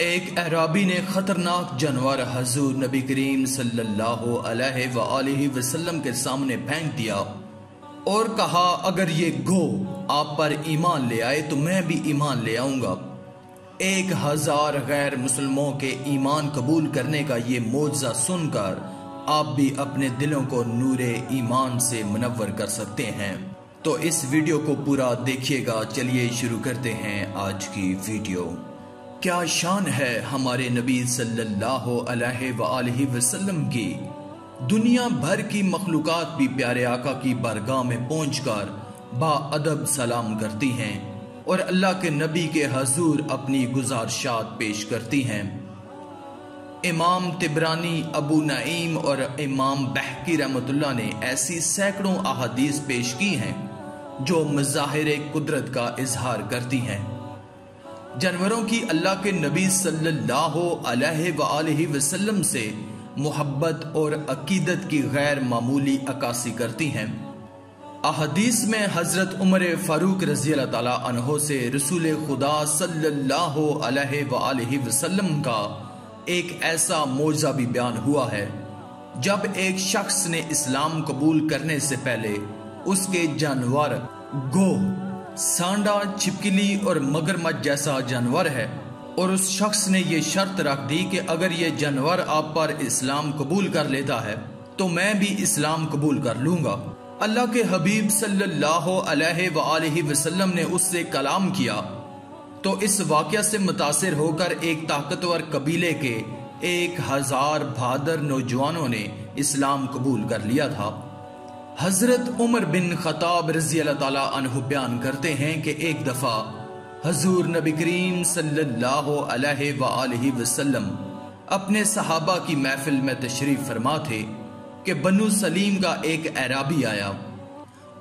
ایک اعرابی نے خطرناک جانور حضور نبی کریم صلی اللہ علیہ وآلہ وسلم کے سامنے پھینک دیا اور کہا اگر یہ گو آپ پر ایمان لے آئے تو میں بھی ایمان لے آؤں گا۔ 1000 غیر مسلموں کے ایمان قبول کرنے کا یہ معجزہ سن کر آپ بھی اپنے دلوں کو نور ایمان سے منور کر سکتے ہیں۔ تو اس ویڈیو کو پورا دیکھیے گا۔ چلیے شروع کرتے ہیں آج کی ویڈیو۔ کیا شان ہے ہمارے نبی صلی اللہ علیہ وآلہ وسلم کی۔ دنیا بھر کی مخلوقات بھی پیارے آقا کی بارگاہ میں پہنچ کر با ادب سلام کرتی ہیں اور اللہ کے نبی کے حضور اپنی گزارشات پیش کرتی ہیں۔ امام طبرانی، ابو نعیم اور امام بحقی رحمۃ اللہ نے ایسی سینکڑوں احادیث پیش کی ہیں جو مظاہر قدرت کا اظہار کرتی ہیں۔ جانوروں کی اللہ کے نبی صلی اللہ علیہ وآلہ وسلم سے محبت اور عقیدت کی غیر معمولی عکاسی کرتی ہیں۔ احادیث میں حضرت عمر فاروق رضی اللہ تعالیٰ عنہ سے رسول خدا صلی اللہ علیہ وآلہ وسلم کا ایک ایسا معجزہ بھی بیان ہوا ہے جب ایک شخص نے اسلام قبول کرنے سے پہلے اس کے جانور گو، سانڈا، چھپکلی اور مگرمچھ جیسا جانور ہے اور اس شخص نے یہ شرط رکھ دی کہ اگر یہ جانور آپ پر اسلام قبول کر لیتا ہے تو میں بھی اسلام قبول کر لوں گا۔ اللہ کے حبیب صلی اللہ علیہ وآلہ وسلم نے اس سے کلام کیا تو اس واقعہ سے متاثر ہو کر ایک طاقتور قبیلے کے 1000 بہادر نوجوانوں نے اسلام قبول کر لیا تھا۔ حضرت عمر بن خطاب رضی اللہ تعالیٰ عنہ بیان کرتے ہیں کہ ایک دفعہ حضور نبی کریم صلی اللہ علیہ وآلہ وسلم اپنے صحابہ کی محفل میں تشریف فرما تھے کہ بنو سلیم کا ایک اعرابی آیا۔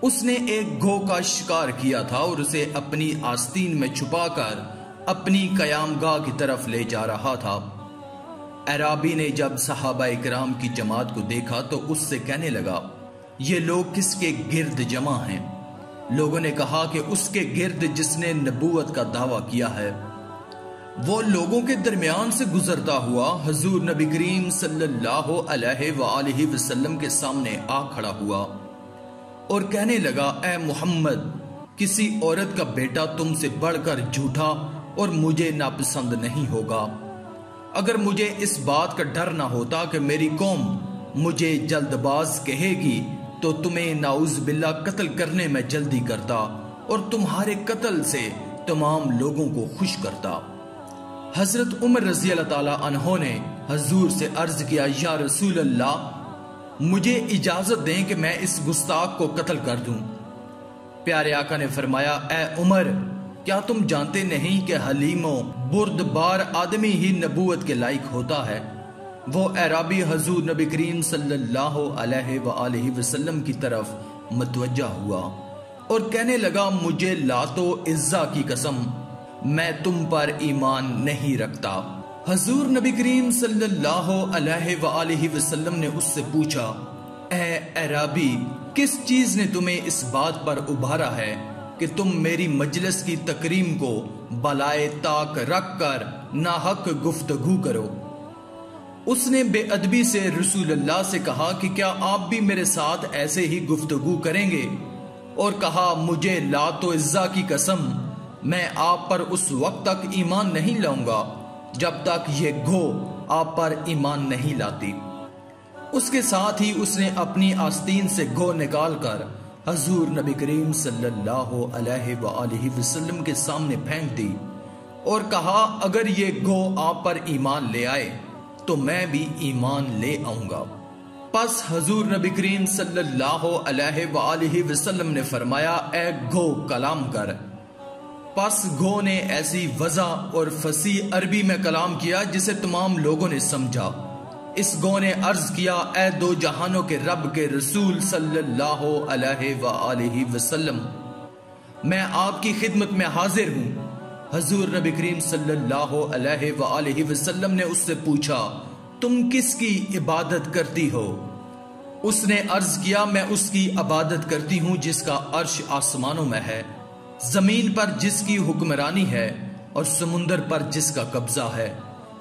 اس نے ایک گو کا شکار کیا تھا اور اسے اپنی آستین میں چھپا کر اپنی قیام گاہ کی طرف لے جا رہا تھا۔ اعرابی نے جب صحابہ کرام کی جماعت کو دیکھا تو اس سے کہنے لگا یہ لوگ کس کے گرد جمع ہیں؟ لوگوں نے کہا کہ اس کے گرد جس نے نبوت کا دعویٰ کیا ہے۔ وہ لوگوں کے درمیان سے گزرتا ہوا حضور نبی کریم صلی اللہ علیہ وآلہ وسلم کے سامنے آ کھڑا ہوا اور کہنے لگا اے محمد، کسی عورت کا بیٹا تم سے بڑھ کر جھوٹا اور مجھے ناپسند نہیں ہوگا۔ اگر مجھے اس بات کا ڈر نہ ہوتا کہ میری قوم مجھے جلد باز کہے گی تو تمہیں نعوذ باللہ قتل کرنے میں جلدی کرتا اور تمہارے قتل سے تمام لوگوں کو خوش کرتا۔ حضرت عمر رضی اللہ تعالیٰ عنہ نے حضور سے عرض کیا یا رسول اللہ، مجھے اجازت دیں کہ میں اس گستاخ کو قتل کر دوں۔ پیارے آقا نے فرمایا اے عمر، کیا تم جانتے نہیں کہ حلیم و بردبار آدمی ہی نبوت کے لائق ہوتا ہے؟ وہ اعرابی حضور نبی کریم صلی اللہ علیہ وآلہ وسلم کی طرف متوجہ ہوا اور کہنے لگا مجھے لات و عزا کی قسم، میں تم پر ایمان نہیں رکھتا۔ حضور نبی کریم صلی اللہ علیہ وآلہ وسلم نے اس سے پوچھا اے اعرابی، کس چیز نے تمہیں اس بات پر ابھارا ہے کہ تم میری مجلس کی تکریم کو بالائے طاق رکھ کر ناحق گفتگو کرو؟ اس نے بے ادبی سے رسول اللہ سے کہا کہ کیا آپ بھی میرے ساتھ ایسے ہی گفتگو کریں گے؟ اور کہا مجھے لات و عزا کی قسم، میں آپ پر اس وقت تک ایمان نہیں لاؤں گا جب تک یہ گو آپ پر ایمان نہیں لاتی۔ اس کے ساتھ ہی اس نے اپنی آستین سے گو نکال کر حضور نبی کریم صلی اللہ علیہ وآلہ وسلم کے سامنے پھینک دی اور کہا اگر یہ گو آپ پر ایمان لے آئے تو میں بھی ایمان لے آؤں گا۔ پس حضور نبی کریم صلی اللہ علیہ وآلہ وسلم نے فرمایا اے گو کلام کر۔ پس گو نے ایسی وضاح اور فصیح عربی میں کلام کیا جسے تمام لوگوں نے سمجھا۔ اس گو نے عرض کیا اے دو جہانوں کے رب کے رسول صلی اللہ علیہ وآلہ وسلم، میں آپ کی خدمت میں حاضر ہوں۔ حضور نبی کریم صلی اللہ علیہ وآلہ وسلم نے اس سے پوچھا تم کس کی عبادت کرتی ہو؟ اس نے عرض کیا میں اس کی عبادت کرتی ہوں جس کا عرش آسمانوں میں ہے، زمین پر جس کی حکمرانی ہے اور سمندر پر جس کا قبضہ ہے،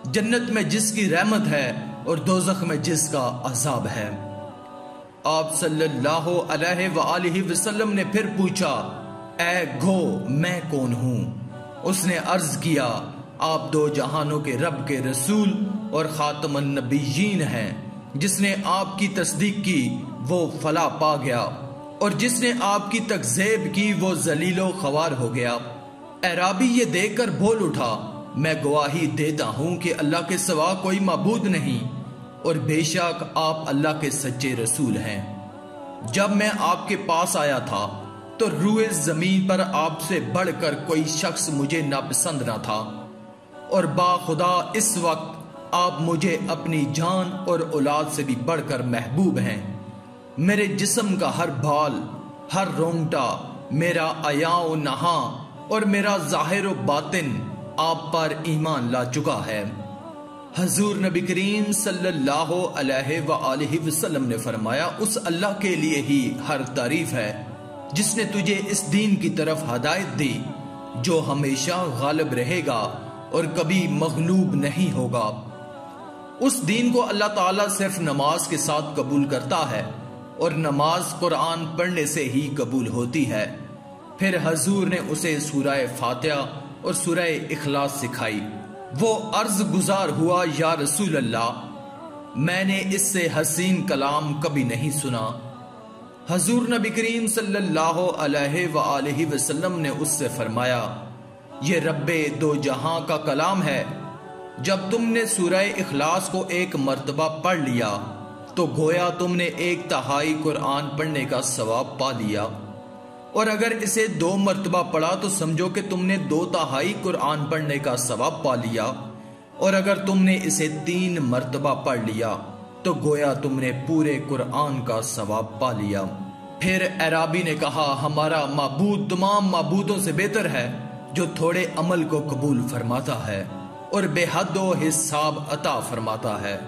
جنت میں جس کی رحمت ہے اور دوزخ میں جس کا عذاب ہے۔ آپ صلی اللہ علیہ وآلہ وسلم نے پھر پوچھا، اے گو میں کون ہوں؟ اس نے عرض کیا، آپ دو جہانوں کے رب کے رسول اور خاتم النبیین ہیں۔ جس نے آپ کی تصدیق کی وہ فلاح پا گیا، اور جس نے آپ کی تکذیب کی وہ ذلیل و خوار ہو گیا۔ اعرابی یہ دیکھ کر بول اٹھا، میں گواہی دیتا ہوں کہ اللہ کے سوا کوئی معبود نہیں، اور بے شک آپ اللہ کے سچے رسول ہیں۔ جب میں آپ کے پاس آیا تھا تو روئے زمین پر آپ سے بڑھ کر کوئی شخص مجھے ناپسند نہ تھا، اور با خدا اس وقت آپ مجھے اپنی جان اور اولاد سے بھی بڑھ کر محبوب ہیں۔ میرے جسم کا ہر بال، ہر رونگٹا، میرا عیاں و نہاں اور میرا ظاہر و باطن آپ پر ایمان لا چکا ہے۔ حضور نبی کریم صلی اللہ علیہ وآلہ وسلم نے فرمایا، اس اللہ کے لیے ہی ہر تعریف ہے جس نے تجھے اس دین کی طرف ہدایت دی جو ہمیشہ غالب رہے گا اور کبھی مغلوب نہیں ہوگا۔ اس دین کو اللہ تعالیٰ صرف نماز کے ساتھ قبول کرتا ہے، اور نماز قرآن پڑھنے سے ہی قبول ہوتی ہے۔ پھر حضور نے اسے سورہ فاتحہ اور سورہ اخلاص سکھائی۔ وہ عرض گزار ہوا، یا رسول اللہ، میں نے اس سے حسین کلام کبھی نہیں سنا۔ حضور نبی کریم صلی اللہ علیہ وآلہ وسلم نے اس سے فرمایا، یہ رب دو جہاں کا کلام ہے۔ جب تم نے سورہ اخلاص کو ایک مرتبہ پڑھ لیا تو گویا تم نے 1/3 قرآن پڑھنے کا ثواب پا لیا، اور اگر اسے 2 مرتبہ پڑھا تو سمجھو کہ تم نے 2/3 قرآن پڑھنے کا ثواب پا لیا، اور اگر تم نے اسے 3 مرتبہ پڑھ لیا تو گویا تم نے پورے قرآن کا ثواب پا لیا۔ پھر اعرابی نے کہا، ہمارا معبود تمام معبودوں سے بہتر ہے، جو تھوڑے عمل کو قبول فرماتا ہے اور بے حد و حساب عطا فرماتا ہے۔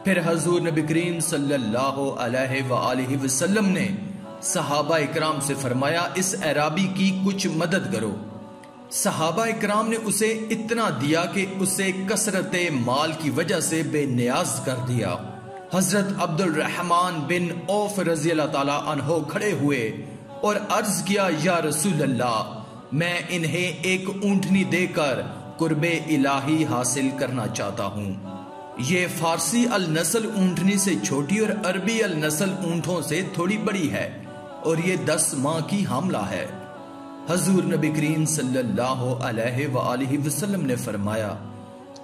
پھر حضور نبی کریم صلی اللہ علیہ وآلہ وسلم نے صحابہ اکرام سے فرمایا، اس اعرابی کی کچھ مدد کرو۔ صحابہ اکرام نے اسے اتنا دیا کہ اسے کثرت مال کی وجہ سے بے نیاز کر دیا۔ حضرت عبد الرحمن بن عوف رضی اللہ تعالیٰ عنہ کھڑے ہوئے اور عرض کیا، یا رسول اللہ، میں انہیں ایک اونٹنی دے کر قرب الہی حاصل کرنا چاہتا ہوں۔ یہ فارسی النسل اونٹنی سے چھوٹی اور عربی النسل اونٹوں سے تھوڑی بڑی ہے، اور یہ 10 ماہ کی حاملہ ہے۔ حضور نبی کریم صلی اللہ علیہ وآلہ وسلم نے فرمایا،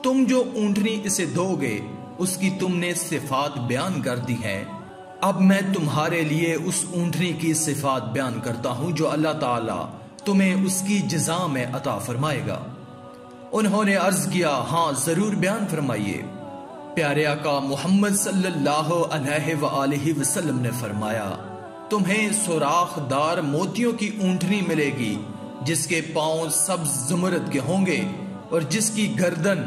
تم جو اونٹنی اسے دو گے اس کی تم نے صفات بیان کر دی ہیں۔ اب میں تمہارے لیے اس اونٹنی کی صفات بیان کرتا ہوں جو اللہ تعالیٰ تمہیں اس کی جزا میں عطا فرمائے گا۔ انہوں نے عرض کیا، ہاں ضرور بیان فرمائیے۔ پیارے آقا محمد صلی اللہ علیہ وآلہ وسلم نے فرمایا، تمہیں سوراخ دار موتیوں کی اونٹنی ملے گی جس کے پاؤں سبز زمرد کے ہوں گے، اور جس کی گردن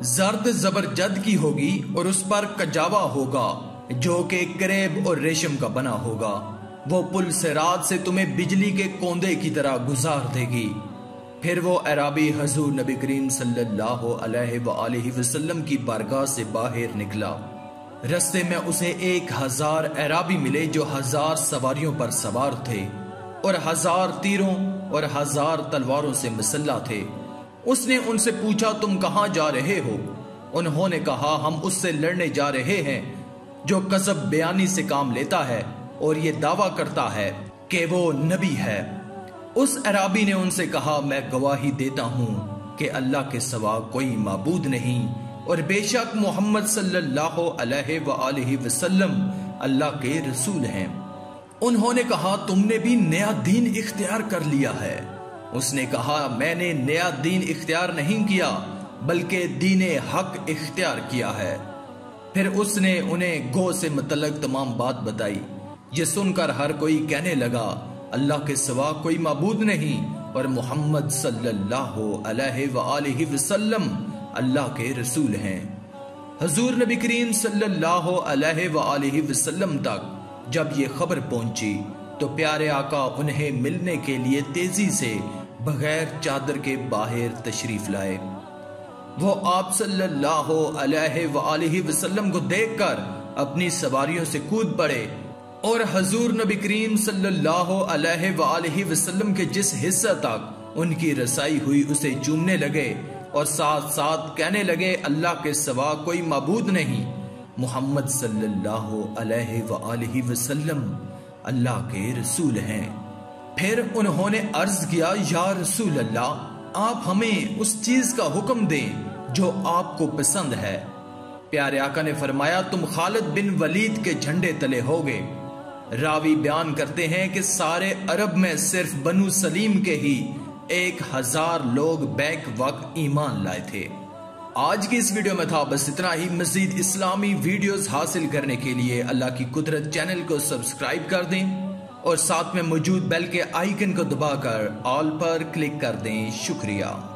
زرد زبرجد کی ہوگی، اور اس پر کجاوا ہوگا جو کہ کریب اور ریشم کا بنا ہوگا۔ وہ پل صراط سے تمہیں بجلی کے کوندے کی طرح گزار دے گی۔ پھر وہ اعرابی حضور نبی کریم صلی اللہ علیہ وآلہ وسلم کی بارگاہ سے باہر نکلا۔ رستے میں اسے 1000 اعرابی ملے جو 1000 سواریوں پر سوار تھے، اور 1000 تیروں اور 1000 تلواروں سے مسلح تھے۔ اس نے ان سے پوچھا، تم کہاں جا رہے ہو؟ انہوں نے کہا، ہم اس سے لڑنے جا رہے ہیں جو کذب بیانی سے کام لیتا ہے اور یہ دعویٰ کرتا ہے کہ وہ نبی ہے۔ اس اعرابی نے ان سے کہا، میں گواہی دیتا ہوں کہ اللہ کے سوا کوئی معبود نہیں، اور بے شک محمد صلی اللہ علیہ وآلہ وسلم اللہ کے رسول ہیں۔ انہوں نے کہا، تم نے بھی نیا دین اختیار کر لیا ہے۔ اس نے کہا، میں نے نیا دین اختیار نہیں کیا بلکہ دین حق اختیار کیا ہے۔ پھر اس نے انہیں گو سے متعلق تمام بات بتائی۔ یہ سن کر ہر کوئی کہنے لگا، اللہ کے سوا کوئی معبود نہیں، اور محمد صلی اللہ علیہ وآلہ وسلم اللہ کے رسول ہیں۔ حضور نبی کریم صلی اللہ علیہ وآلہ وسلم تک جب یہ خبر پہنچی تو پیارے آقا انہیں ملنے کے لیے تیزی سے بغیر چادر کے باہر تشریف لائے۔ وہ آپ صلی اللہ علیہ وآلہ وسلم کو دیکھ کر اپنی سواریوں سے کود پڑے اور حضور نبی کریم صلی اللہ علیہ وآلہ وسلم کے جس حصہ تک ان کی رسائی ہوئی اسے چومنے لگے اور ساتھ ساتھ کہنے لگے اللہ کے سوا کوئی معبود نہیں، محمد صلی اللہ علیہ وآلہ وسلم اللہ کے رسول ہیں۔ پھر انہوں نے عرض کیا یا رسول اللہ، آپ ہمیں اس چیز کا حکم دیں جو آپ کو پسند ہے۔ پیارے آقا نے فرمایا تم خالد بن ولید کے جھنڈے تلے ہوگے۔ راوی بیان کرتے ہیں کہ سارے عرب میں صرف بنو سلیم کے ہی 1000 لوگ بیک وقت ایمان لائے تھے۔ آج کی اس ویڈیو میں تھا بس اتنا ہی۔ مزید اسلامی ویڈیوز حاصل کرنے کے لیے اللہ کی قدرت چینل کو سبسکرائب کر دیں اور ساتھ میں موجود بیل کے آئیکن کو دبا کر آل پر کلک کر دیں۔ شکریہ۔